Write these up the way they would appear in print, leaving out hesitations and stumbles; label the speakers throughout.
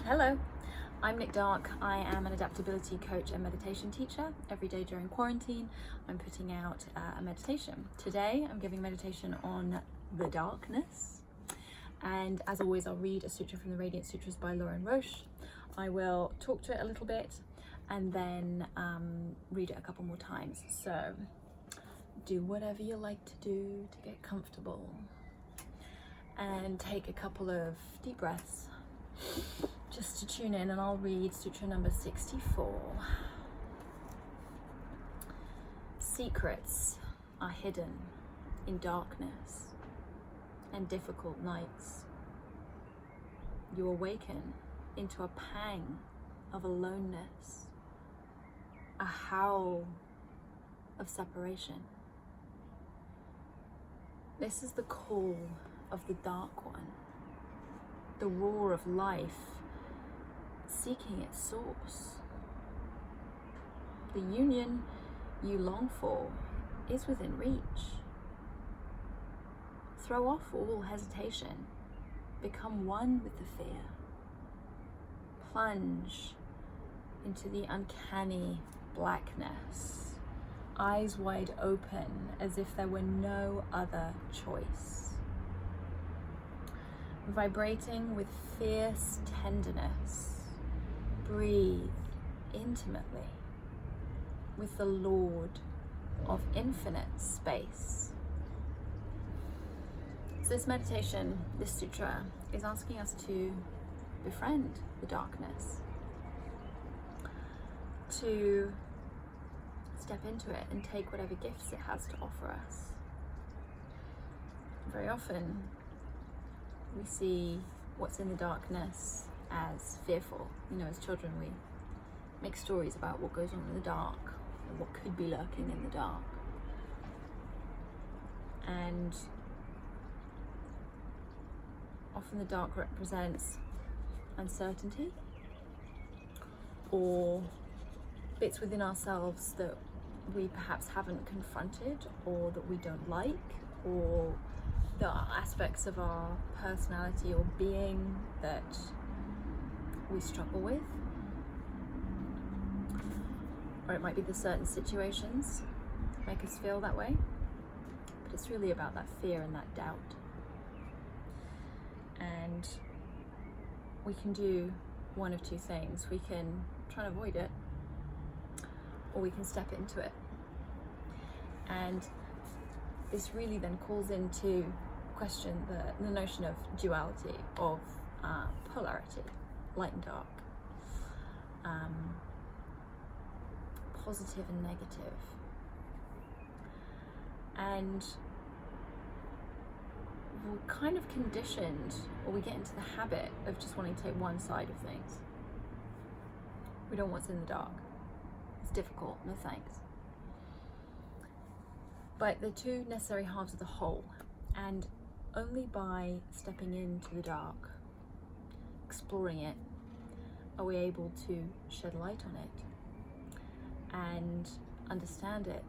Speaker 1: Hello, I'm Nick Darke. I am an adaptability coach and meditation teacher. Every day during quarantine, I'm putting out a meditation. Today, I'm giving meditation on the darkness. And as always, I'll read a sutra from the Radiance Sutras by Lorin Roche. I will talk to it a little bit and then read it a couple more times. So do whatever you like to do to get comfortable. And take a couple of deep breaths just to tune in, and I'll read sutra number 64. Secrets are hidden in darkness and difficult nights. You awaken into a pang of aloneness, a howl of separation. This is the call of the Dark One, the roar of life seeking its source. The union you long for is within reach. Throw off all hesitation, become one with the fear. Plunge into the uncanny blackness, eyes wide open as if there were no other choice. Vibrating with fierce tenderness, breathe intimately with the Lord of infinite space. So this meditation, this sutra, is asking us to befriend the darkness, to step into it and take whatever gifts it has to offer us. Very often, we see what's in the darkness as fearful. You know, as children, we make stories about what goes on in the dark and what could be lurking in the dark. And often the dark represents uncertainty or bits within ourselves that we perhaps haven't confronted or that we don't like, or the aspects of our personality or being that we struggle with. Or it might be the certain situations that make us feel that way, but it's really about that fear and that doubt. And we can do one of two things. We can try and avoid it, or we can step into it. And this really then calls into question the notion of duality, of polarity, light and dark, positive and negative. And we're kind of conditioned, or we get into the habit of just wanting to take one side of things. We don't want what's in the dark. It's difficult, no thanks. But they're two necessary halves of the whole, and only by stepping into the dark, exploring it, are we able to shed light on it and understand it.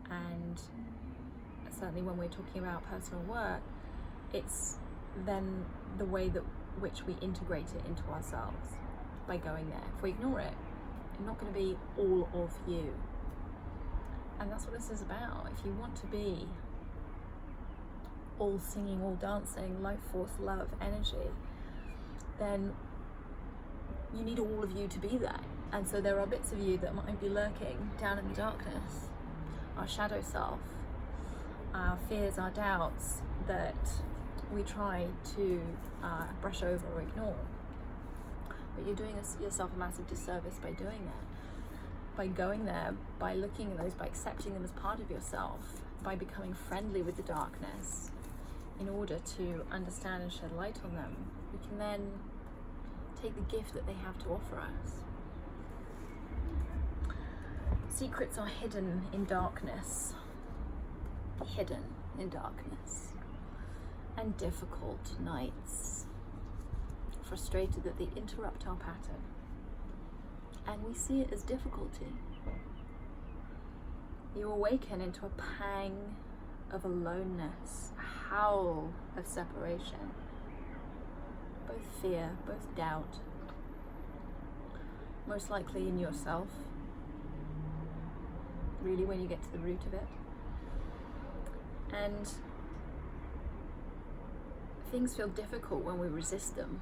Speaker 1: And certainly when we're talking about personal work, it's then the way that which we integrate it into ourselves by going there. If we ignore it, it's not going to be all of you. And that's what this is about. If you want to be all singing, all dancing, life force, love, energy, then you need all of you to be that. And so there are bits of you that might be lurking down in the darkness, our shadow self, our fears, our doubts that we try to brush over or ignore. But you're doing yourself a massive disservice by doing that. By going there, by looking at those, by accepting them as part of yourself, by becoming friendly with the darkness, in order to understand and shed light on them, we can then take the gift that they have to offer us. Secrets are hidden in darkness, and difficult nights, frustrated that they interrupt our pattern. And we see it as difficulty. You awaken into a pang of aloneness, a howl of separation. both fear, both doubt, most likely in yourself, really, when you get to the root of it. And things feel difficult when we resist them.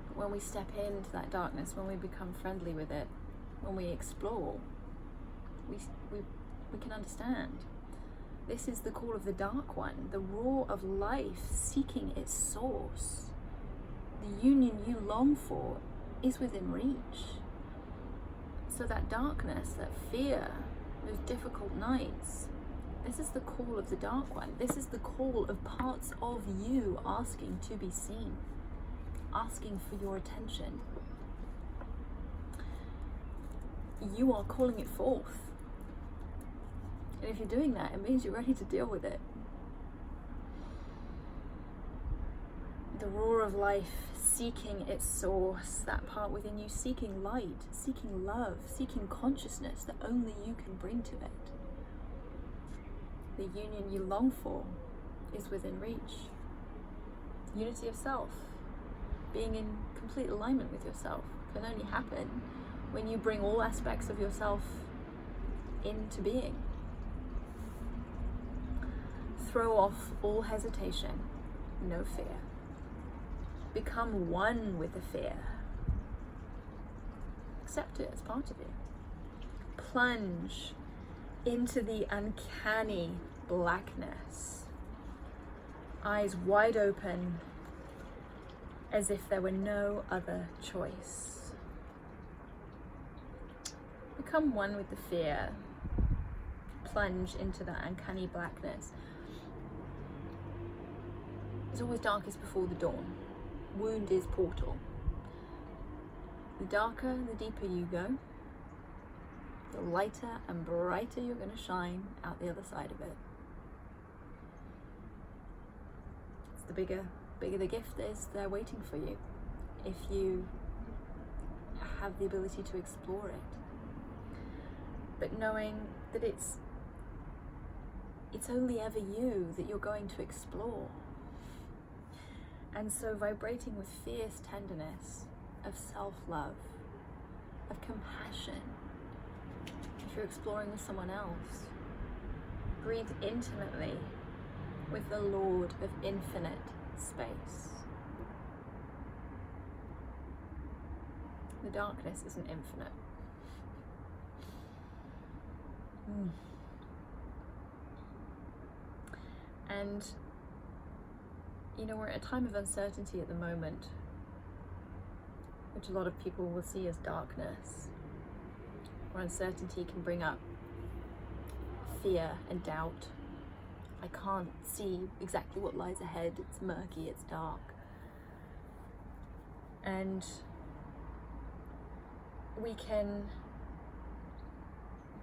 Speaker 1: But when we step into that darkness, when we become friendly with it, when we explore, we can understand. This is the call of the Dark One, the roar of life seeking its source. The union you long for is within reach. So that darkness, that fear, those difficult nights, this is the call of the Dark One. This is the call of parts of you asking to be seen, asking for your attention. You are calling it forth. And if you're doing that, it means you're ready to deal with it. The roar of life seeking its source, that part within you seeking light, seeking love, seeking consciousness that only you can bring to it. The union you long for is within reach. Unity of self, being in complete alignment with yourself, can only happen when you bring all aspects of yourself into being. Throw off all hesitation, no fear. Become one with the fear. Accept it as part of you. Plunge into the uncanny blackness. Eyes wide open, as if there were no other choice. Become one with the fear. Plunge into that uncanny blackness. It's always darkest before the dawn. Wound is portal. The darker, the deeper you go, the lighter and brighter you're going to shine out the other side of it. It's the bigger the gift is there waiting for you, if you have the ability to explore it. But knowing that it's only ever you that you're going to explore. And so vibrating with fierce tenderness, of self-love, of compassion. If you're exploring with someone else, breathe intimately with the Lord of infinite space. The darkness isn't infinite. And you know, we're at a time of uncertainty at the moment, which a lot of people will see as darkness, where uncertainty can bring up fear and doubt. I can't see exactly what lies ahead. It's murky, it's dark. And we can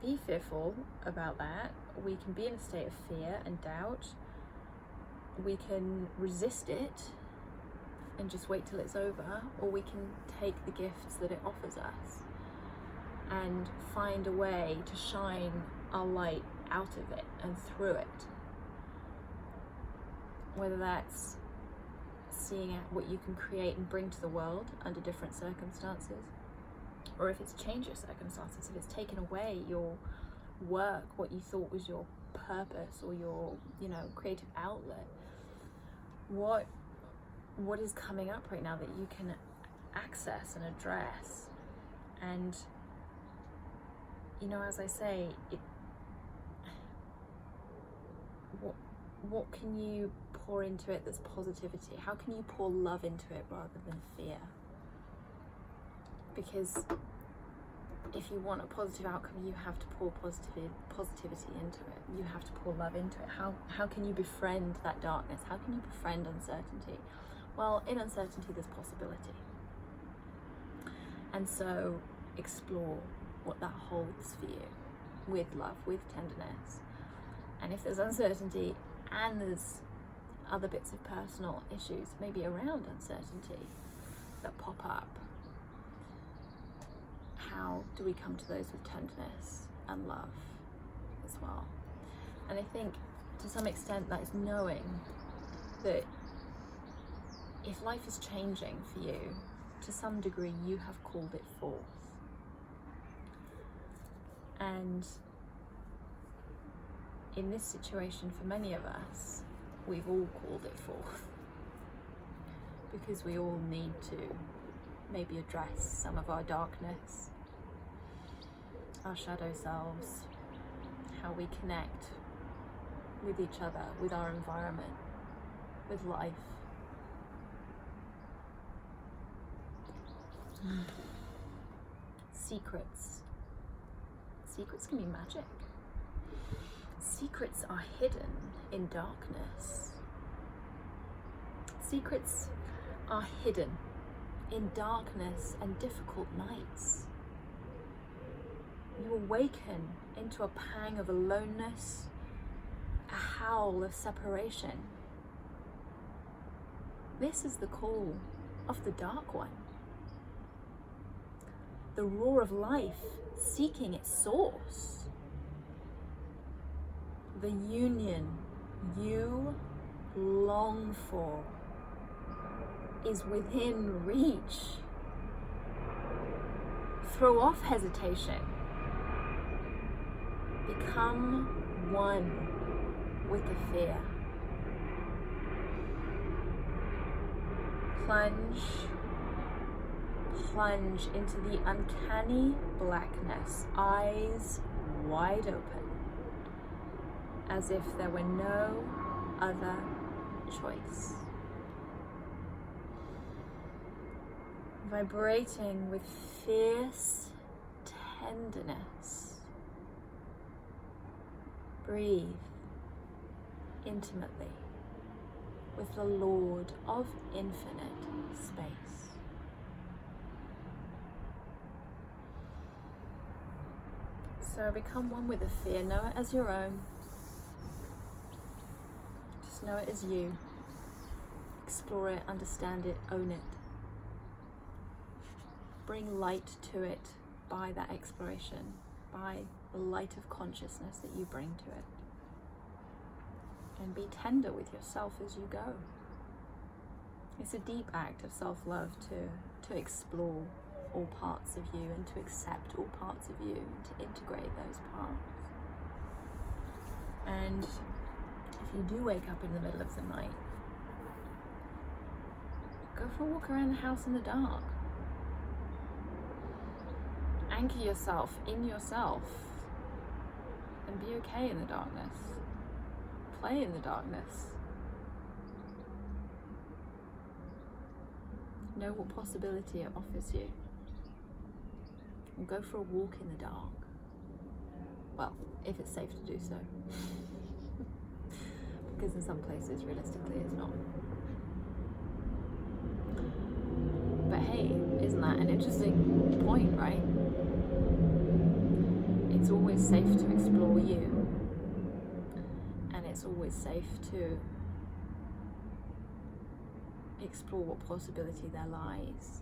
Speaker 1: be fearful about that. We can be in a state of fear and doubt. We can resist it and just wait till it's over, or we can take the gifts that it offers us and find a way to shine our light out of it and through it. Whether that's seeing what you can create and bring to the world under different circumstances, or if it's changed your circumstances, if it's taken away your work, what you thought was your purpose or your, creative outlet. What is coming up right now that you can access and address? And as I say, what can you pour into it that's positivity? How can you pour love into it rather than fear? Because if you want a positive outcome, you have to pour positivity into it. You have to pour love into it. How can you befriend that darkness? How can you befriend uncertainty? Well, in uncertainty, there's possibility. And so explore what that holds for you with love, with tenderness. And if there's uncertainty and there's other bits of personal issues, maybe around uncertainty, that pop up, how do we come to those with tenderness and love as well? And I think to some extent that is knowing that if life is changing for you, to some degree you have called it forth. And in this situation, for many of us, we've all called it forth, because we all need to maybe address some of our darkness, our shadow selves, how we connect with each other, with our environment, with life. Secrets. Secrets can be magic. Secrets are hidden in darkness. Secrets are hidden in darkness and difficult nights. You awaken into a pang of aloneness, a howl of separation. This is the call of the Dark One. The roar of life seeking its source. The union you long for is within reach. Throw off hesitation. Become one with the fear. Plunge into the uncanny blackness, eyes wide open, as if there were no other choice. Vibrating with fierce tenderness. Breathe intimately with the Lord of infinite space. So become one with the fear, know it as your own. Just know it as you. Explore it, understand it, own it. Bring light to it by that exploration, by the light of consciousness that you bring to it. And be tender with yourself as you go. It's a deep act of self-love to explore all parts of you and to accept all parts of you and to integrate those parts. And if you do wake up in the middle of the night, go for a walk around the house in the dark. Anchor yourself in yourself and be okay in the darkness. Play in the darkness. Know what possibility it offers you. And go for a walk in the dark. Well, if it's safe to do so. Because in some places, realistically, it's not. But hey, isn't that an interesting point, right? It's always safe to explore you. And it's always safe to explore what possibility there lies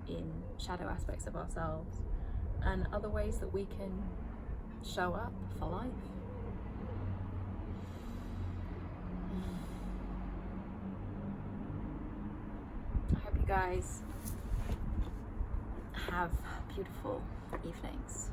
Speaker 1: in shadow aspects of ourselves and other ways that we can show up for life. I hope you guys have beautiful evenings.